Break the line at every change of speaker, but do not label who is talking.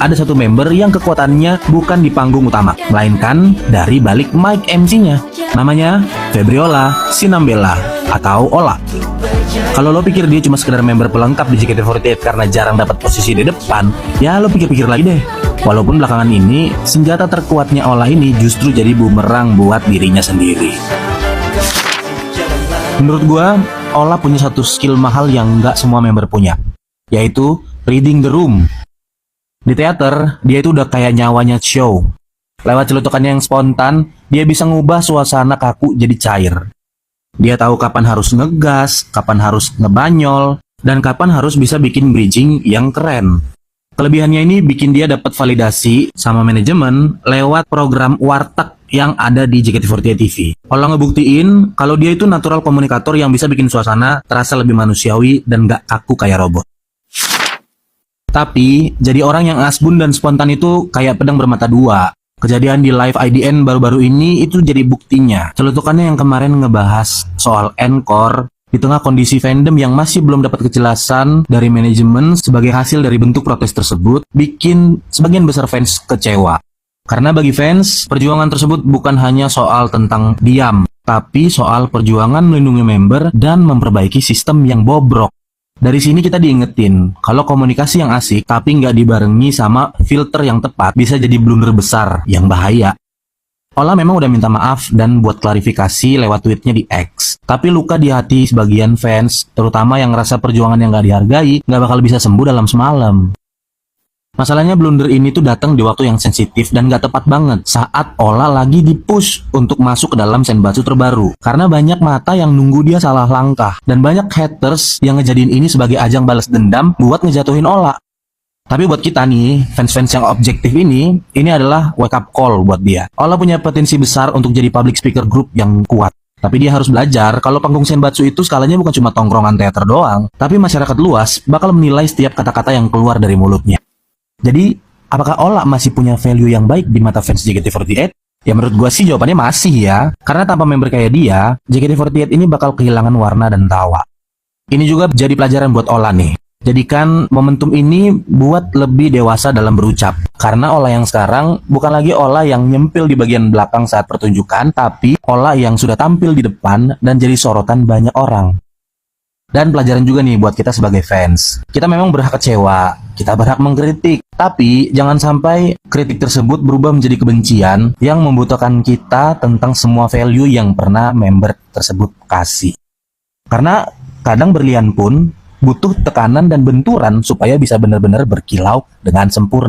ada satu member yang kekuatannya bukan di panggung utama, melainkan dari balik mic MC-nya. Namanya Febriola Sinambela atau Ola. Kalau lo pikir dia cuma sekedar member pelengkap di JKT48 karena jarang dapat posisi di depan, ya lo pikir-pikir lagi deh. Walaupun belakangan ini, senjata terkuatnya Ola ini justru jadi bumerang buat dirinya sendiri. Menurut gua, Ola punya satu skill mahal yang nggak semua member punya, yaitu reading the room. Di teater, dia itu udah kayak nyawanya show. Lewat celutukannya yang spontan, dia bisa ngubah suasana kaku jadi cair. Dia tahu kapan harus ngegas, kapan harus ngebanyol, dan kapan harus bisa bikin bridging yang keren. Kelebihannya ini bikin dia dapat validasi sama manajemen lewat program warteg yang ada di JKT48 TV. Ola ngebuktiin kalau dia itu natural komunikator yang bisa bikin suasana terasa lebih manusiawi dan gak kaku kayak robot. Tapi, jadi orang yang asbun dan spontan itu kayak pedang bermata dua. Kejadian di live IDN baru-baru ini itu jadi buktinya. Celutukannya yang kemarin ngebahas soal encore, di tengah kondisi fandom yang masih belum dapat kejelasan dari manajemen sebagai hasil dari bentuk protes tersebut, bikin sebagian besar fans kecewa. Karena bagi fans, perjuangan tersebut bukan hanya soal tentang diam, tapi soal perjuangan melindungi member dan memperbaiki sistem yang bobrok. Dari sini kita diingetin, kalau komunikasi yang asik tapi nggak dibarengi sama filter yang tepat bisa jadi blunder besar yang bahaya. Ola memang udah minta maaf dan buat klarifikasi lewat tweetnya di X. Tapi luka di hati sebagian fans, terutama yang ngerasa perjuangan yang nggak dihargai, nggak bakal bisa sembuh dalam semalam. Masalahnya blunder ini tuh datang di waktu yang sensitif dan gak tepat banget saat Ola lagi di-push untuk masuk ke dalam senbatsu terbaru. Karena banyak mata yang nunggu dia salah langkah dan banyak haters yang ngejadiin ini sebagai ajang balas dendam buat ngejatuhin Ola. Tapi buat kita nih, fans-fans yang objektif ini adalah wake up call buat dia. Ola punya potensi besar untuk jadi public speaker group yang kuat. Tapi dia harus belajar kalau panggung senbatsu itu skalanya bukan cuma tongkrongan teater doang, tapi masyarakat luas bakal menilai setiap kata-kata yang keluar dari mulutnya. Jadi, apakah Ola masih punya value yang baik di mata fans JKT48? Ya menurut gua sih jawabannya masih ya. Karena tanpa member kayak dia, JKT48 ini bakal kehilangan warna dan tawa. Ini juga jadi pelajaran buat Ola nih. Jadikan momentum ini buat lebih dewasa dalam berucap. Karena Ola yang sekarang bukan lagi Ola yang nyempil di bagian belakang saat pertunjukan, tapi Ola yang sudah tampil di depan dan jadi sorotan banyak orang. Dan pelajaran juga nih buat kita sebagai fans. Kita memang berhak kecewa, kita berhak mengkritik. Tapi jangan sampai kritik tersebut berubah menjadi kebencian yang membutuhkan kita tentang semua value yang pernah member tersebut kasih. Karena kadang berlian pun butuh tekanan dan benturan supaya bisa benar-benar berkilau dengan sempurna.